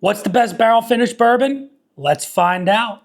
What's the best barrel finished bourbon? Let's find out.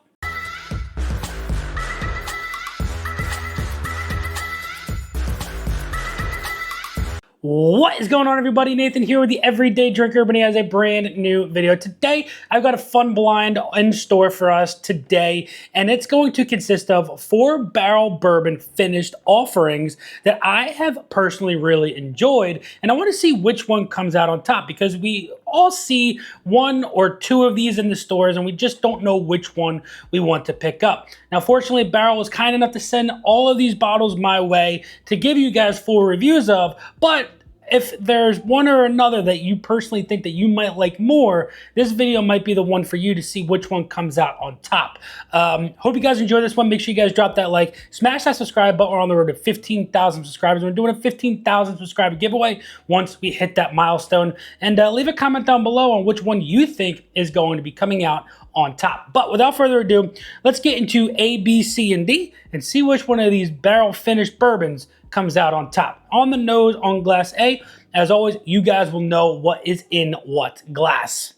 What is going on, everybody? Nathan here with the Everyday Drinker, and he has a brand new video. Today, I've got a fun blind in store for us today, and it's going to consist of 4 barrel bourbon finished offerings that I have personally really enjoyed, and I want to see which one comes out on top because we all see 1 or 2 of these in the stores, and we just don't know which one we want to pick up. Now, fortunately, Barrell was kind enough to send all of these bottles my way to give you guys full reviews of, but if there's one or another that you personally think that you might like more, this video might be the one for you to see which one comes out on top. Hope you guys enjoy this one. Make sure you guys drop that like, smash that subscribe button. We're on the road to 15,000 subscribers. We're doing a 15,000 subscriber giveaway once we hit that milestone. And leave a comment down below on which one you think is going to be coming out on top. But without further ado, let's get into A, B, C, and D and see which one of these barrel finished bourbons comes out on top. On the nose, on glass A, as always, you guys will know what is in what glass.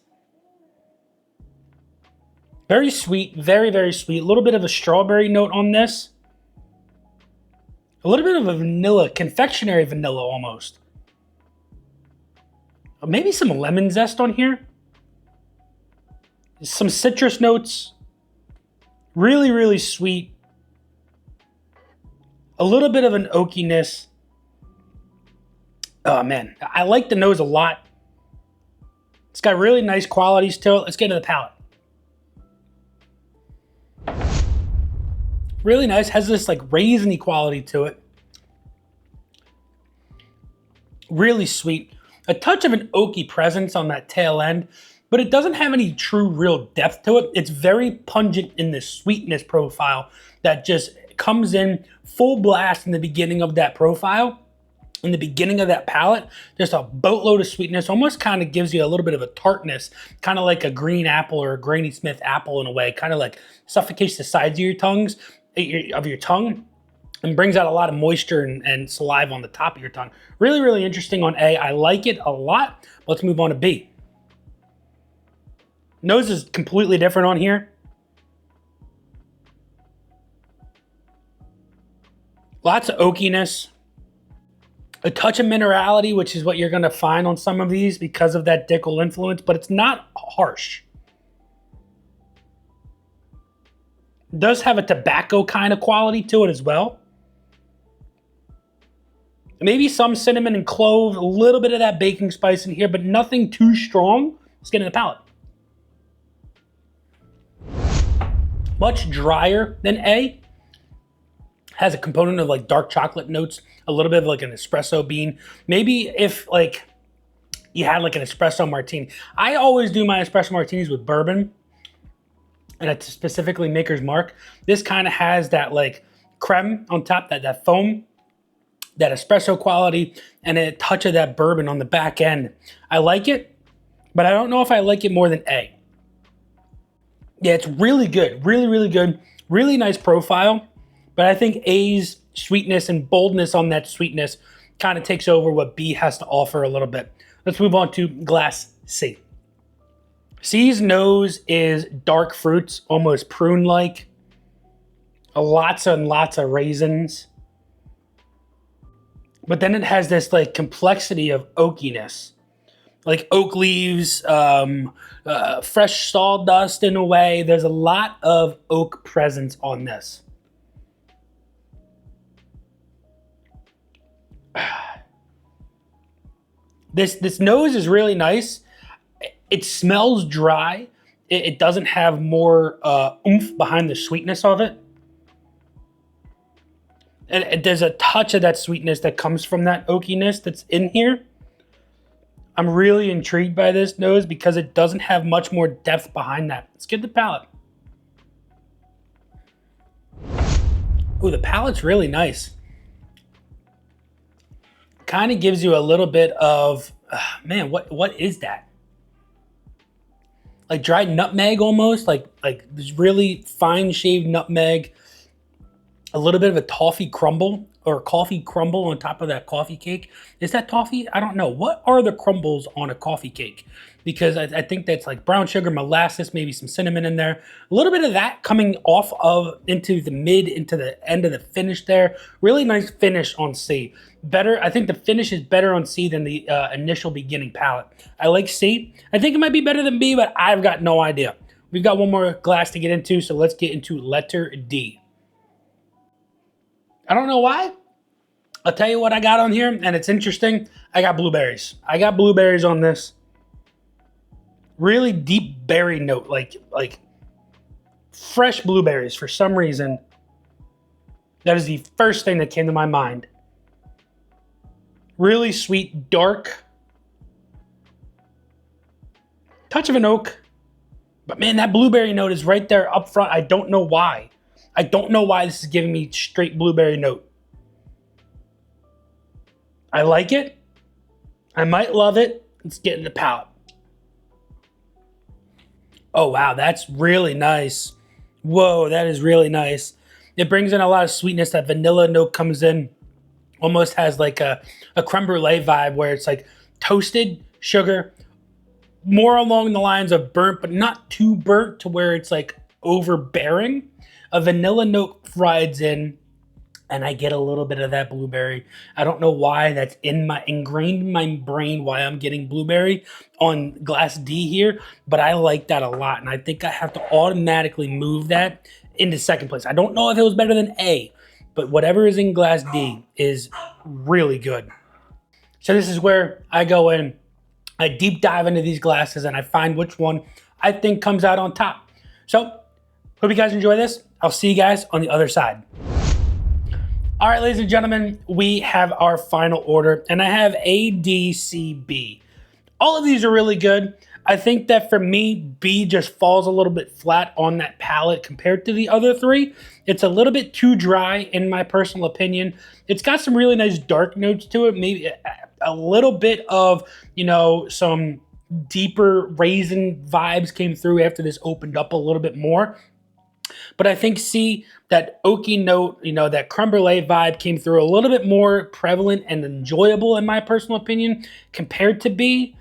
Very sweet, very, very sweet. A little bit of a strawberry note on this. A little bit of a vanilla, confectionery vanilla almost. Maybe some lemon zest on here. Some citrus notes. Really, really sweet. A little bit of an oakiness. Oh man, I like the nose a lot. It's got really nice qualities to it. Let's get into the palate. Really nice, has this like raisiny quality to it. Really sweet. A touch of an oaky presence on that tail end, but it doesn't have any true real depth to it. It's very pungent in the sweetness profile that just comes in full blast in the beginning of that profile, in the beginning of that palate. Just a boatload of sweetness, almost kind of gives you a little bit of a tartness, kind of like a green apple or a Granny Smith apple in a way, kind of like suffocates the sides of your tongue, and brings out a lot of moisture and saliva on the top of your tongue. Really, really interesting on A. I like it a lot. Let's move on to B. Nose is completely different on here. Lots of oakiness, a touch of minerality, which is what you're going to find on some of these because of that Dickel influence, but it's not harsh. It does have a tobacco kind of quality to it as well. Maybe some cinnamon and clove, a little bit of that baking spice in here, but nothing too strong. Let's get in the palate. Much drier than A. Has a component of like dark chocolate notes, a little bit of like an espresso bean. Maybe if like you had like an espresso martini. I always do my espresso martinis with bourbon, and it's specifically Maker's Mark. This kind of has that like creme on top, that foam, that espresso quality, and a touch of that bourbon on the back end. I like it, but I don't know if I like it more than A. Yeah, it's really good, really, really good. Really nice profile. But I think A's sweetness and boldness on that sweetness kind of takes over what B has to offer a little bit. Let's move on to glass C. C's nose is dark fruits, almost prune-like. Lots and lots of raisins. But then it has this like complexity of oakiness. Like oak leaves, fresh sawdust in a way. There's a lot of oak presence on this. This nose is really nice. It smells dry. It doesn't have more oomph behind the sweetness of it. And there's a touch of that sweetness that comes from that oakiness that's in here. I'm really intrigued by this nose because it doesn't have much more depth behind that. Let's get the palate. Ooh, the palate's really nice. Kind of gives you a little bit of, man, what is that? Like dried nutmeg almost, like this really fine shaved nutmeg. A little bit of a toffee crumble or coffee crumble on top of that coffee cake. Is that toffee? I don't know. What are the crumbles on a coffee cake? because I think that's like brown sugar, molasses, maybe some cinnamon in there. A little bit of that coming off of into the end of the finish there. Really nice finish on C. Better, I think the finish is better on C than the initial beginning palate. I like C. I think it might be better than B, but I've got no idea. We've got one more glass to get into, so let's get into letter D. I don't know why. I'll tell you what I got on here, and it's interesting. I got blueberries. I got blueberries on this. Really deep berry note, like fresh blueberries for some reason. That is the first thing that came to my mind. Really sweet, dark. Touch of an oak. But man, that blueberry note is right there up front. I don't know why. I don't know why this is giving me straight blueberry note. I like it. I might love it. Let's get in the palate. Oh, wow, that's really nice. Whoa, that is really nice. It brings in a lot of sweetness. That vanilla note comes in. Almost has like a creme brulee vibe where it's like toasted sugar, more along the lines of burnt, but not too burnt to where it's like overbearing. A vanilla note rides in, and I get a little bit of that blueberry. I don't know why that's ingrained in my brain why I'm getting blueberry on glass D here, but I like that a lot, and I think I have to automatically move that into second place. I don't know if it was better than A, but whatever is in glass D is really good. So this is where I go in, I deep dive into these glasses, and I find which one I think comes out on top. So, hope you guys enjoy this. I'll see you guys on the other side. All right, ladies and gentlemen, we have our final order, and I have A, D, C, B. All of these are really good. I think that for me, B just falls a little bit flat on that palate compared to the other three. It's a little bit too dry, in my personal opinion. It's got some really nice dark notes to it, maybe a little bit of, you know, some deeper raisin vibes came through after this opened up a little bit more. But I think C, that oaky note, you know, that creme brulee vibe came through a little bit more prevalent and enjoyable in my personal opinion compared to B.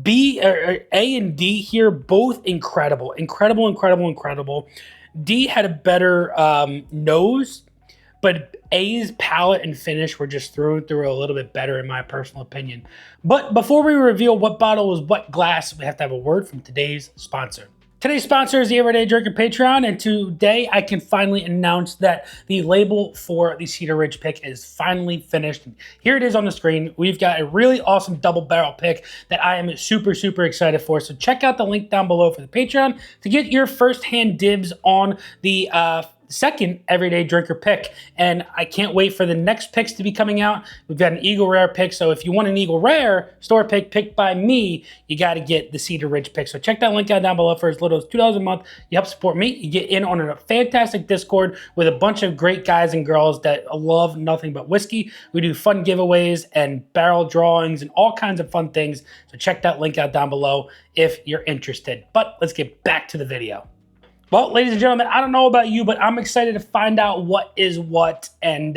B or A and D here, both incredible. D had a better nose, but A's palate and finish were just through a little bit better in my personal opinion. But before we reveal what bottle is what glass, we have to have a word from today's sponsor. Today's sponsor is the Everyday Drinker Patreon, and today I can finally announce that the label for the Cedar Ridge pick is finally finished. Here it is on the screen. We've got a really awesome double barrel pick that I am super excited for. So check out the link down below for the Patreon to get your first-hand dibs on the second Everyday Drinker pick. And I can't wait for the next picks to be coming out. We've got an Eagle Rare pick, so if you want an Eagle Rare store pick picked by me, you got to get the Cedar Ridge pick. So check that link out down below for as little as $2 a month. You help support me. You get in on a fantastic Discord with a bunch of great guys and girls that love nothing but whiskey. We do fun giveaways and barrel drawings and all kinds of fun things. So check that link out down below if you're interested. But let's get back to the video. Well, ladies and gentlemen, I don't know about you, but I'm excited to find out what is what, and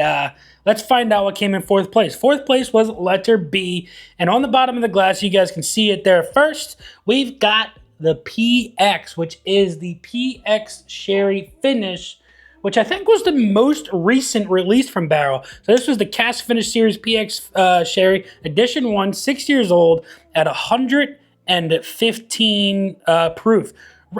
let's find out what came in fourth place. Fourth place was letter B, and on the bottom of the glass, you guys can see it there first, we've got the PX, which is the PX Sherry Finish, which I think was the most recent release from Barrell. So this was the Cask Finish Series PX Sherry, Edition 1, 6 years old, at 115 proof.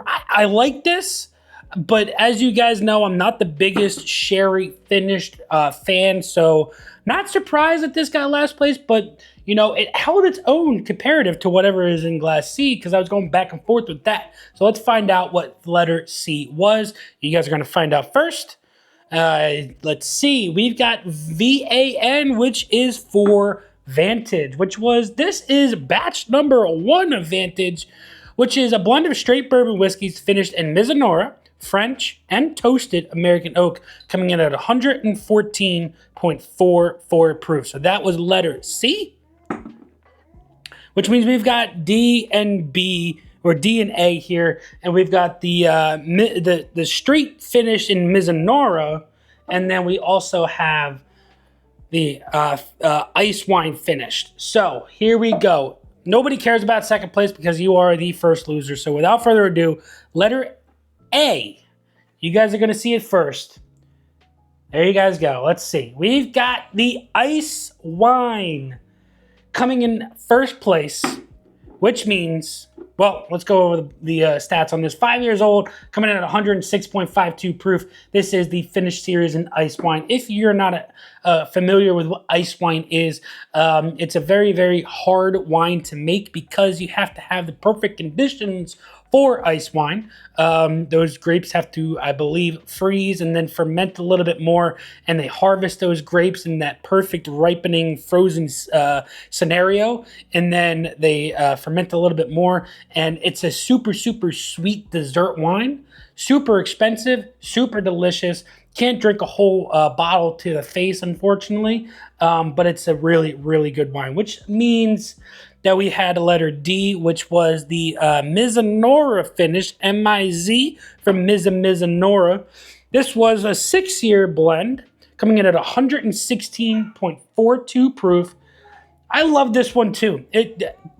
I like this, but as you guys know, I'm not the biggest sherry finished fan, so not surprised that this got last place, but, you know, it held its own comparative to whatever is in glass C, because I was going back and forth with that. So let's find out what letter C was. You guys are going to find out first. Let's see. We've got VAN, which is for Vantage, this is batch number 1 of Vantage, which is a blend of straight bourbon whiskeys finished in Mizunara, French, and toasted American oak, coming in at 114.44 proof. So that was letter C, which means we've got D and B, or D and A here, and we've got the straight finish in Mizunara, and then we also have the ice wine finished. So here we go. Nobody cares about second place because you are the first loser. So without further ado, letter A. You guys are going to see it first. There you guys go. Let's see. We've got the ice wine coming in first place, which means, well, let's go over the stats on this. 5 years old, coming in at 106.52 proof. This is the Finnish series in ice wine. If you're not familiar with what ice wine is, it's a very, very hard wine to make because you have to have the perfect conditions for ice wine. Those grapes have to, I believe, freeze and then ferment a little bit more, and they harvest those grapes in that perfect ripening frozen scenario, and then they ferment a little bit more, and it's a super, super sweet dessert wine. Super expensive, super delicious. Can't drink a whole bottle to the face, unfortunately, but it's a really, really good wine, which means that we had a letter D, which was the Mizanora finish, M-I-Z, from Mizanora. This was a 6-year blend, coming in at 116.42 proof. I love this one too.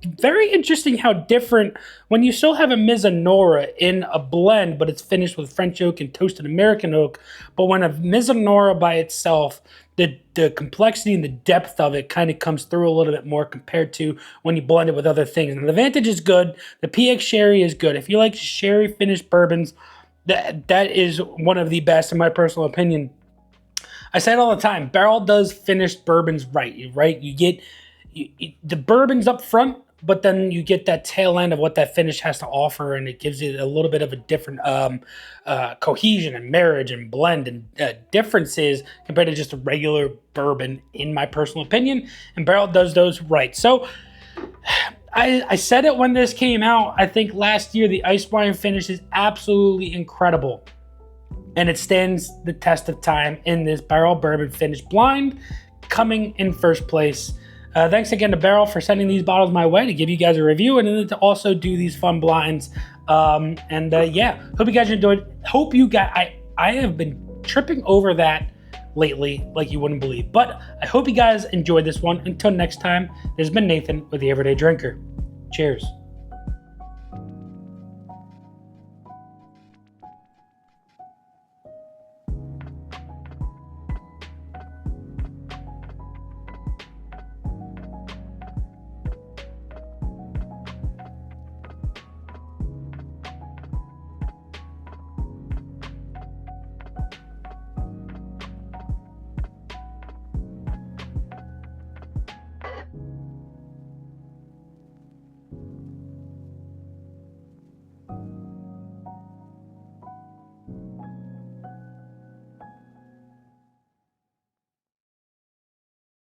Very interesting how different, when you still have a Mizanora in a blend, but it's finished with French oak and toasted American oak. But when a Mizanora by itself, the complexity and the depth of it kind of comes through a little bit more compared to when you blend it with other things. And the Vantage is good. The PX Sherry is good. If you like sherry finished bourbons, that is one of the best in my personal opinion. I say it all the time. Barrell does finished bourbons right? You get the bourbons up front, but then you get that tail end of what that finish has to offer, and it gives it a little bit of a different cohesion and marriage and blend and differences compared to just a regular bourbon, in my personal opinion. And Barrell does those right. So I said it when this came out. I think last year the ice wine finish is absolutely incredible, and it stands the test of time in this Barrell Bourbon Finish Blind, coming in first place. Thanks again to Barrell for sending these bottles my way to give you guys a review and then to also do these fun blinds. Yeah, hope you guys enjoyed. Hope you got. I have been tripping over that lately like you wouldn't believe, but I hope you guys enjoyed this one. Until next time, this has been Nathan with the Everyday Drinker. Cheers.